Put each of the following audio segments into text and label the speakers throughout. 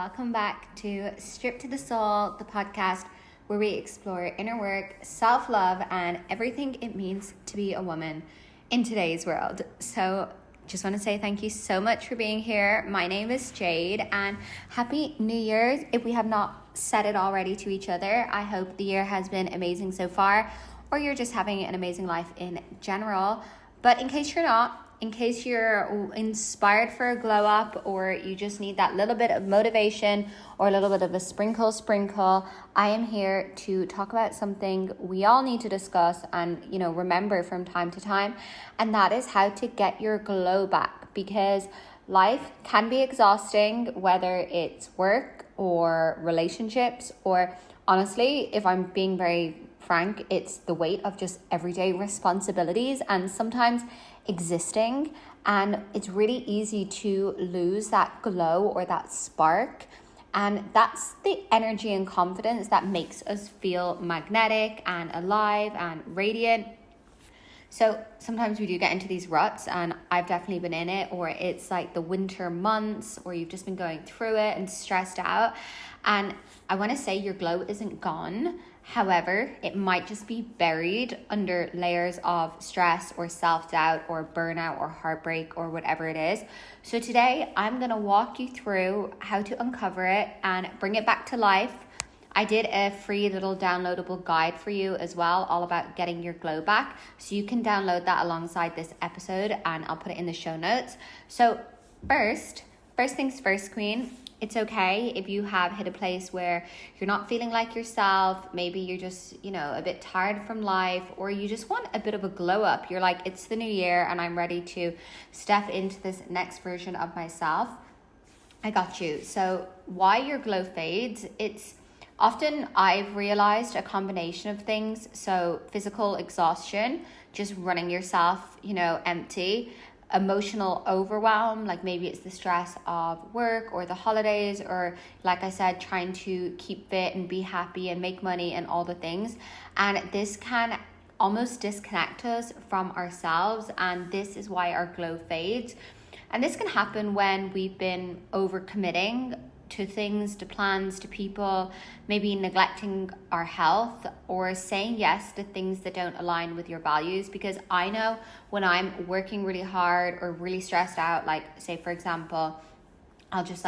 Speaker 1: welcome back to Strip to the Soul, the podcast where we explore inner work, self-love, and everything it means to be a woman in today's world. So just want to say thank you so much for being here. My name is Jade, and Happy New Year's. If we have not said it already to each other, I hope the year has been amazing so far, or you're just having an amazing life in general. But in case you're not, in case you're inspired for a glow up, or you just need that little bit of motivation or a little bit of a sprinkle, I am here to talk about something we all need to discuss and, remember from time to time. And that is how to get your glow back, because life can be exhausting, whether it's work or relationships, or honestly, if I'm being very frank, it's the weight of just everyday responsibilities and sometimes existing, and it's really easy to lose that glow or that spark, and that's the energy and confidence that makes us feel magnetic and alive and radiant. So sometimes we do get into these ruts, and I've definitely been in it, or it's like the winter months, or you've just been going through it and stressed out. And I want to say your glow isn't gone. However, it might just be buried under layers of stress or self-doubt or burnout or heartbreak or whatever it is. So today I'm going to walk you through how to uncover it and bring it back to life. I did a free little downloadable guide for you as well, all about getting your glow back. So you can download that alongside this episode, and I'll put it in the show notes. So first things first, Queen. It's okay if you have hit a place where you're not feeling like yourself. Maybe you're just, a bit tired from life, or you just want a bit of a glow up. You're like, it's the new year and I'm ready to step into this next version of myself. I got you. So why your glow fades, it's often, I've realized, a combination of things. So physical exhaustion, just running yourself, empty. Emotional overwhelm, like maybe it's the stress of work or the holidays, or like I said, trying to keep fit and be happy and make money and all the things. And this can almost disconnect us from ourselves, and this is why our glow fades. And this can happen when we've been overcommitting to things, to plans, to people, maybe neglecting our health, or saying yes to things that don't align with your values. Because I know when I'm working really hard or really stressed out, like say for example, I'll just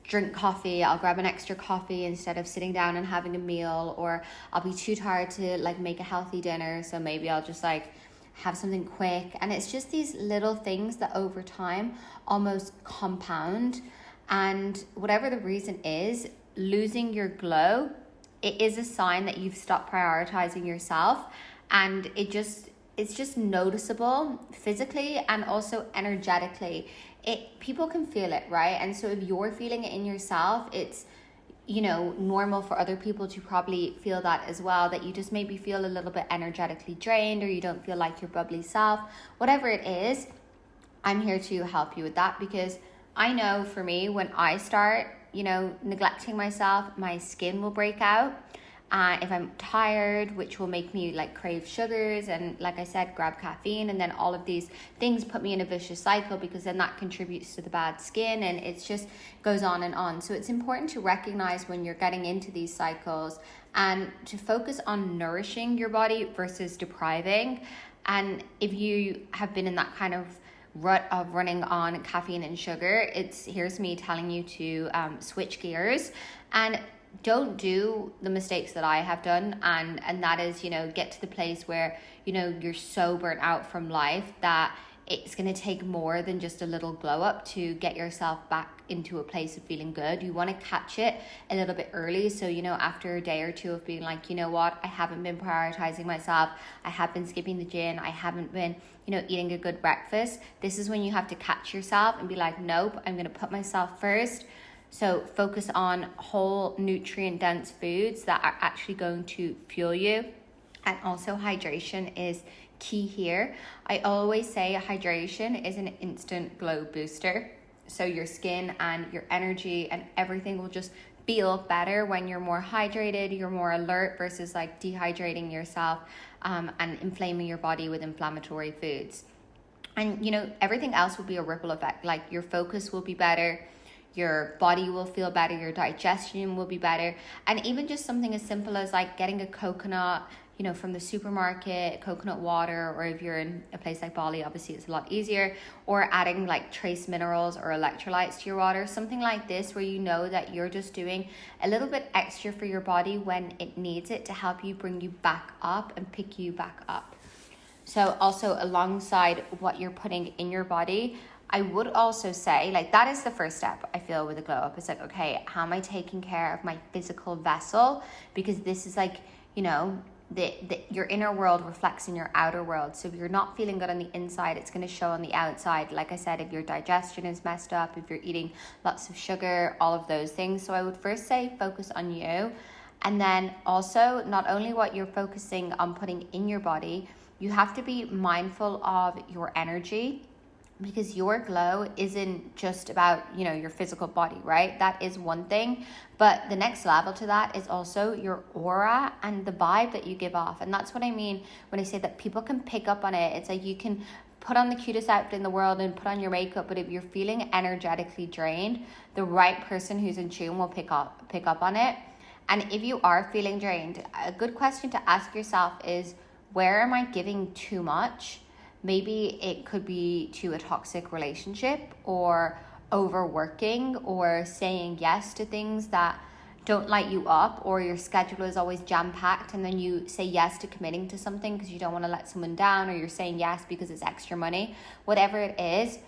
Speaker 1: drink coffee, I'll grab an extra coffee instead of sitting down and having a meal, or I'll be too tired to make a healthy dinner, so maybe I'll just have something quick. And it's just these little things that over time almost compound. And whatever the reason is, losing your glow, it is a sign that you've stopped prioritizing yourself. And it's just noticeable physically and also energetically. People can feel it, right? And so if you're feeling it in yourself, it's normal for other people to probably feel that as well, that you just maybe feel a little bit energetically drained, or you don't feel like your bubbly self. Whatever it is, I'm here to help you with that, because I know for me, when I start, neglecting myself, my skin will break out. If I'm tired, which will make me crave sugars, and like I said, grab caffeine, and then all of these things put me in a vicious cycle, because then that contributes to the bad skin, and it just goes on and on. So it's important to recognize when you're getting into these cycles and to focus on nourishing your body versus depriving. And if you have been in that kind of rut of running on caffeine and sugar, here's me telling you to switch gears and don't do the mistakes that I have done, and that is get to the place where you're so burnt out from life that it's going to take more than just a little glow up to get yourself back into a place of feeling good. You want to catch it a little bit early, so after a day or two of being like, what, I haven't been prioritizing myself, I have been skipping the gym, I haven't been eating a good breakfast. This is when you have to catch yourself and be like, nope, I'm going to put myself first. So focus on whole nutrient dense foods that are actually going to fuel you. And also hydration is key here. I always say hydration is an instant glow booster. So your skin and your energy and everything will just feel better when you're more hydrated, you're more alert, versus dehydrating yourself and inflaming your body with inflammatory foods. And everything else will be a ripple effect. Your focus will be better, your body will feel better, your digestion will be better. And even just something as simple as like getting a coconut, from the supermarket, coconut water, or if you're in a place like Bali, obviously it's a lot easier, or adding like trace minerals or electrolytes to your water, something like this, where you know that you're just doing a little bit extra for your body when it needs it to help you bring you back up and pick you back up. So also alongside what you're putting in your body, I would also say, like, that is the first step, I feel, with a glow up. It's like, okay, how am I taking care of my physical vessel? Because this is like, your inner world reflects in your outer world. So if you're not feeling good on the inside, it's going to show on the outside. Like I said, if your digestion is messed up, if you're eating lots of sugar, all of those things. So I would first say focus on you. And then also, not only what you're focusing on putting in your body, you have to be mindful of your energy, because your glow isn't just about, your physical body, right? That is one thing. But the next level to that is also your aura and the vibe that you give off. And that's what I mean when I say that people can pick up on it. It's like you can put on the cutest outfit in the world and put on your makeup, but if you're feeling energetically drained, the right person who's in tune will pick up on it. And if you are feeling drained, a good question to ask yourself is, where am I giving too much? Maybe it could be to a toxic relationship, or overworking, or saying yes to things that don't light you up, or your schedule is always jam-packed and then you say yes to committing to something because you don't want to let someone down, or you're saying yes because it's extra money. Whatever it is,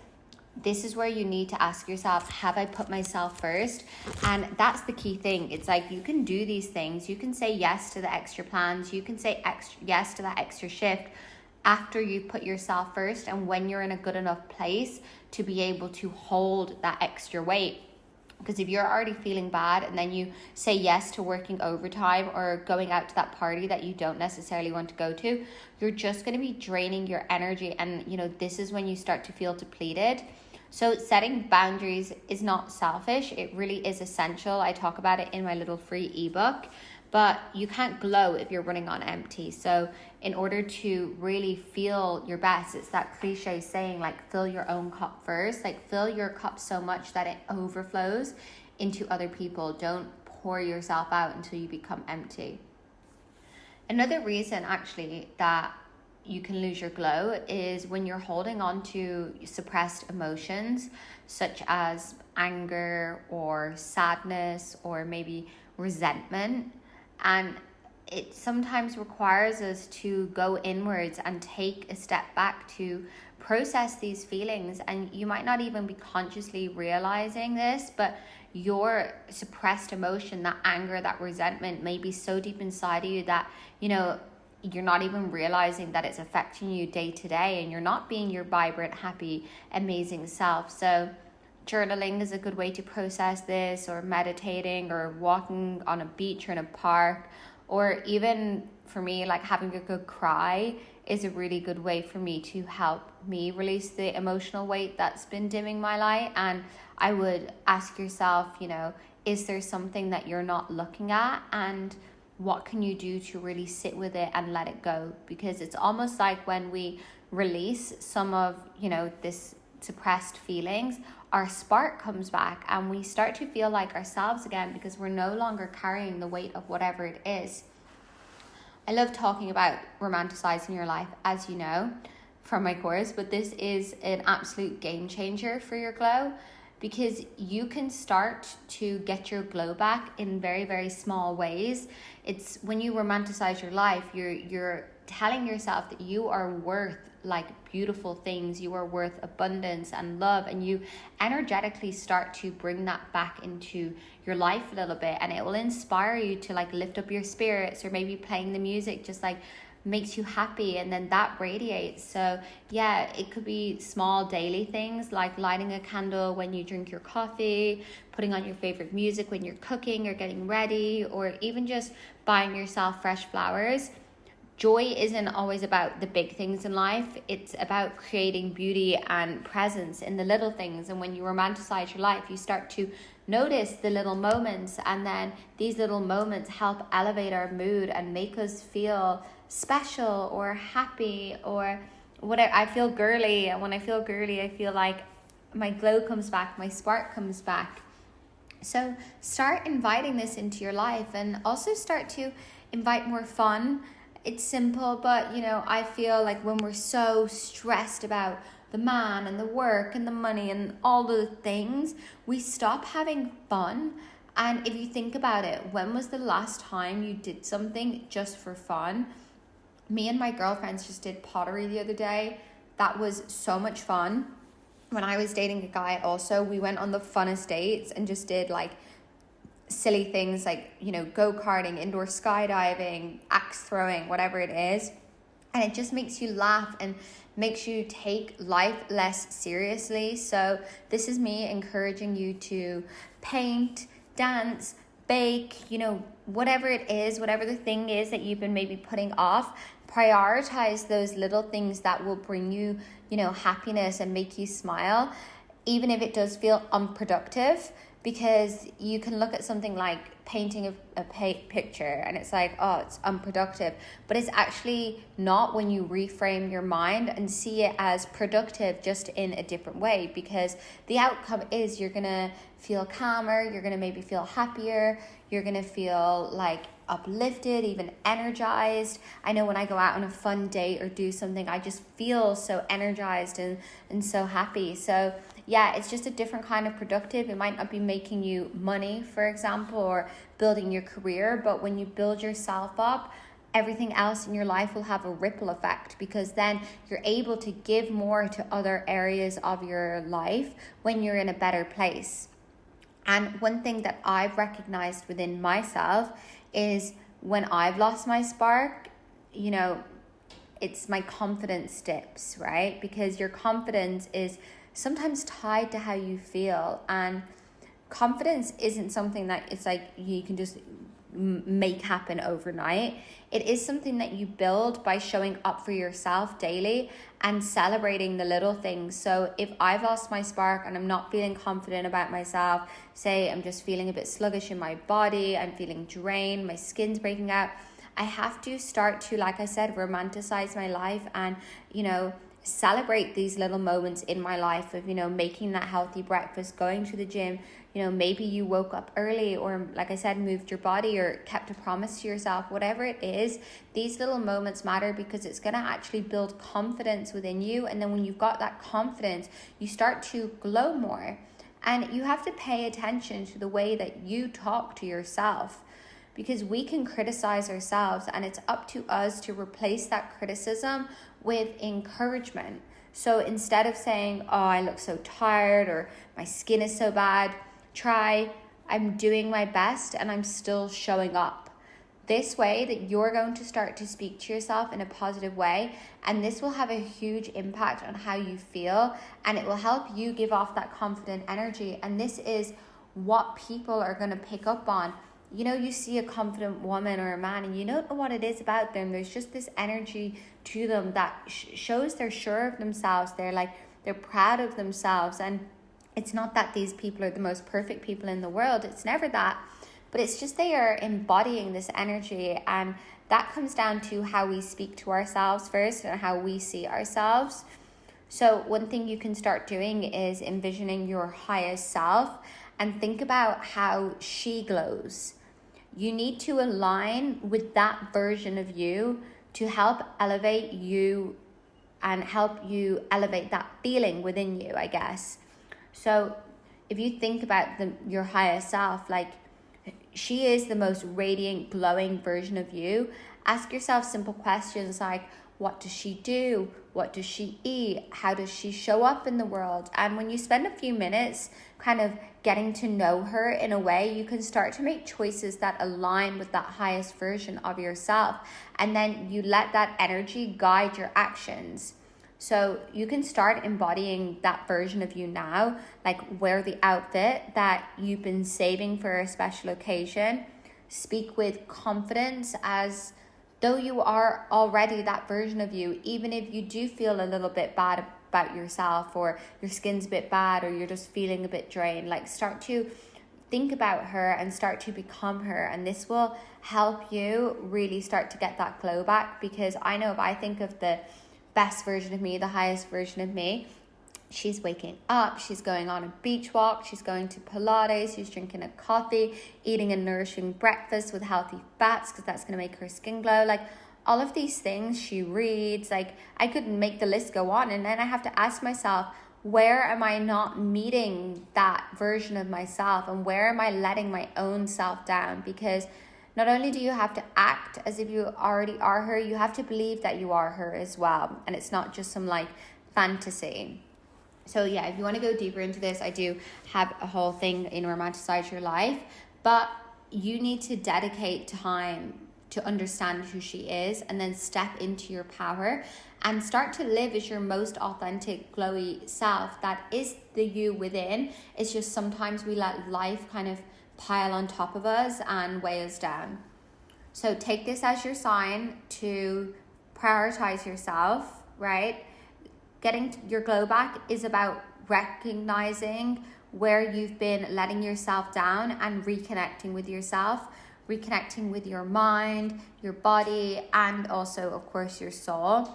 Speaker 1: this is where you need to ask yourself, have I put myself first? And that's the key thing. It's like, you can do these things. You can say yes to the extra plans. You can say yes to that extra shift after you put yourself first, and when you're in a good enough place to be able to hold that extra weight. Because if you're already feeling bad and then you say yes to working overtime or going out to that party that you don't necessarily want to go to, you're just going to be draining your energy. And this is when you start to feel depleted. So setting boundaries is not selfish. It really is essential. I talk about it in my little free ebook. But you can't glow if you're running on empty. So in order to really feel your best, it's that cliche saying, like, fill your own cup first. Like, fill your cup so much that it overflows into other people. Don't pour yourself out until you become empty. Another reason actually that you can lose your glow is when you're holding on to suppressed emotions, such as anger or sadness or maybe resentment. And it sometimes requires us to go inwards and take a step back to process these feelings. And you might not even be consciously realizing this, but your suppressed emotion, that anger, that resentment may be so deep inside of you that, you're not even realizing that it's affecting you day to day, and you're not being your vibrant, happy, amazing self. So journaling is a good way to process this, or meditating, or walking on a beach or in a park, or even for me, like having a good cry is a really good way for me to help me release the emotional weight that's been dimming my light. And I would ask yourself, is there something that you're not looking at, and what can you do to really sit with it and let it go? Because it's almost like when we release some of, this suppressed feelings, our spark comes back and we start to feel like ourselves again, because we're no longer carrying the weight of whatever it is. I love talking about romanticizing your life, as you know from my course, but this is an absolute game changer for your glow, because you can start to get your glow back in very, very small ways. It's when you romanticize your life, you're telling yourself that you are worth like beautiful things, you are worth abundance and love, and you energetically start to bring that back into your life a little bit, and it will inspire you to like lift up your spirits, or maybe playing the music just like makes you happy, and then that radiates. So yeah, it could be small daily things like lighting a candle when you drink your coffee, putting on your favorite music when you're cooking or getting ready, or even just buying yourself fresh flowers. Joy isn't always about the big things in life. It's about creating beauty and presence in the little things. And when you romanticize your life, you start to notice the little moments, and then these little moments help elevate our mood and make us feel special or happy, or whatever. I feel girly, and when I feel girly, I feel like my glow comes back, my spark comes back. So start inviting this into your life, and also start to invite more fun. It's simple, but I feel like when we're so stressed about the man and the work and the money and all the things, we stop having fun. And if you think about it, when was the last time you did something just for fun? Me and my girlfriends just did pottery the other day. That was so much fun. When I was dating a guy also, we went on the funnest dates and just did like silly things like, go-karting, indoor skydiving, axe throwing, whatever it is. And it just makes you laugh and makes you take life less seriously. So this is me encouraging you to paint, dance, bake, whatever it is, whatever the thing is that you've been maybe putting off. Prioritize those little things that will bring you, happiness and make you smile, even if it does feel unproductive. Because you can look at something like painting a picture and it's like, oh, it's unproductive. But it's actually not when you reframe your mind and see it as productive, just in a different way. Because the outcome is you're going to feel calmer, you're going to maybe feel happier, you're going to feel like uplifted, even energized. I know when I go out on a fun date or do something, I just feel so energized and so happy. So yeah, it's just a different kind of productive. It might not be making you money, for example, or building your career, but when you build yourself up, everything else in your life will have a ripple effect, because then you're able to give more to other areas of your life when you're in a better place. And one thing that I've recognized within myself is when I've lost my spark, it's my confidence dips, right? Because your confidence is sometimes tied to how you feel, and confidence isn't something that it's like you can just make happen overnight. It is something that you build by showing up for yourself daily and celebrating the little things. So if I've lost my spark and I'm not feeling confident about myself, say I'm just feeling a bit sluggish in my body, I'm feeling drained, my skin's breaking out, I have to start to, like I said, romanticize my life and, celebrate these little moments in my life of, making that healthy breakfast, going to the gym. Maybe you woke up early, or like I said, moved your body or kept a promise to yourself. Whatever it is, these little moments matter, because it's going to actually build confidence within you. And then when you've got that confidence, you start to glow more. And you have to pay attention to the way that you talk to yourself, because we can criticize ourselves, and it's up to us to replace that criticism with encouragement. So instead of saying, oh, I look so tired, or my skin is so bad, try, I'm doing my best and I'm still showing up. This way that you're going to start to speak to yourself in a positive way, and this will have a huge impact on how you feel, and it will help you give off that confident energy. And this is what people are going to pick up on. You see a confident woman or a man and you don't know what it is about them. There's just this energy to them that shows they're sure of themselves. They're proud of themselves. And it's not that these people are the most perfect people in the world. It's never that. But it's just they are embodying this energy. And that comes down to how we speak to ourselves first and how we see ourselves. So one thing you can start doing is envisioning your highest self and think about how she glows. You need to align with that version of you to help elevate you and help you elevate that feeling within you, I guess. So if you think about your higher self, like she is the most radiant, glowing version of you. Ask yourself simple questions like, what does she do? What does she eat? How does she show up in the world? And when you spend a few minutes kind of getting to know her in a way, you can start to make choices that align with that highest version of yourself. And then you let that energy guide your actions. So you can start embodying that version of you now, like wear the outfit that you've been saving for a special occasion. Speak with confidence as though you are already that version of you, even if you do feel a little bit bad about yourself, or your skin's a bit bad, or you're just feeling a bit drained. Like start to think about her and start to become her, and this will help you really start to get that glow back. Because I know if I think of the best version of me, the highest version of me, She's waking up, she's going on a beach walk, she's going to Pilates, she's drinking a coffee, eating a nourishing breakfast with healthy fats because that's going to make her skin glow. Like all of these things, she reads. Like I could make the list go on, and then I have to ask myself, where am I not meeting that version of myself, and where am I letting my own self down? Because not only do you have to act as if you already are her, you have to believe that you are her as well. And it's not just some like fantasy. So yeah, if you want to go deeper into this, I do have a whole thing in Romanticize Your Life, but you need to dedicate time to understand who she is and then step into your power and start to live as your most authentic, glowy self. That is the you within. It's just sometimes we let life kind of pile on top of us and weigh us down. So take this as your sign to prioritize yourself, right? Getting your glow back is about recognizing where you've been letting yourself down and reconnecting with yourself, reconnecting with your mind, your body, and also, of course, your soul.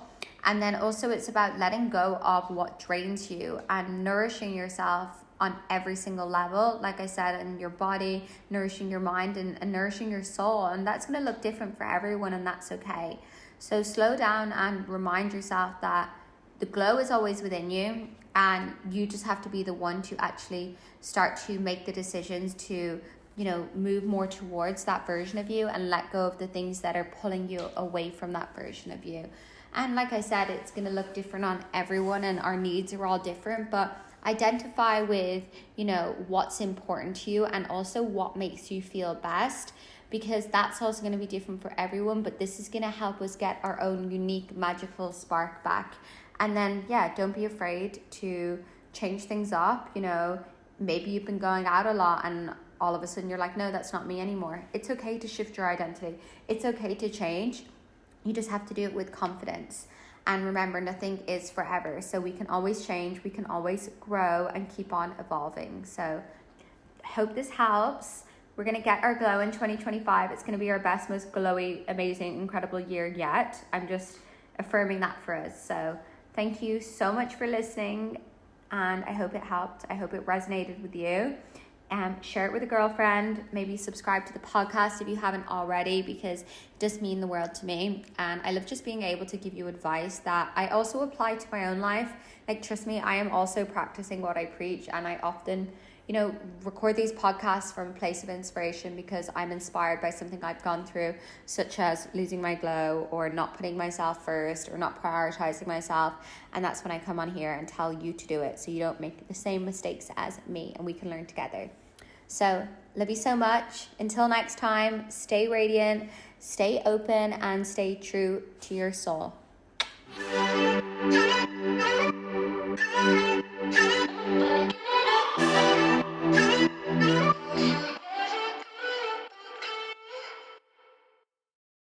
Speaker 1: And then also it's about letting go of what drains you and nourishing yourself on every single level. Like I said, in your body, nourishing your mind and nourishing your soul. And that's going to look different for everyone, and that's okay. So slow down and remind yourself that the glow is always within you, and you just have to be the one to actually start to make the decisions to, you know, move more towards that version of you and let go of the things that are pulling you away from that version of you. And like I said, it's going to look different on everyone, and our needs are all different, but identify with, you know, what's important to you and also what makes you feel best, because that's also going to be different for everyone. But this is going to help us get our own unique magical spark back. And then, yeah, don't be afraid to change things up. You know, maybe you've been going out a lot and all of a sudden you're like, no, that's not me anymore. It's okay to shift your identity. It's okay to change. You just have to do it with confidence. And remember, nothing is forever. So we can always change, we can always grow and keep on evolving. So hope this helps. We're going to get our glow in 2025. It's going to be our best, most glowy, amazing, incredible year yet. I'm just affirming that for us. So thank you so much for listening, and I hope it helped. I hope it resonated with you. Share it with a girlfriend. Maybe subscribe to the podcast if you haven't already, because it does mean the world to me. And I love just being able to give you advice that I also apply to my own life. Like, trust me, I am also practicing what I preach, and I often, you know, record these podcasts from a place of inspiration because I'm inspired by something I've gone through, such as losing my glow or not putting myself first or not prioritizing myself. And that's when I come on here and tell you to do it so you don't make the same mistakes as me, and we can learn together. So love you so much. Until next time, stay radiant, stay open, and stay true to your soul.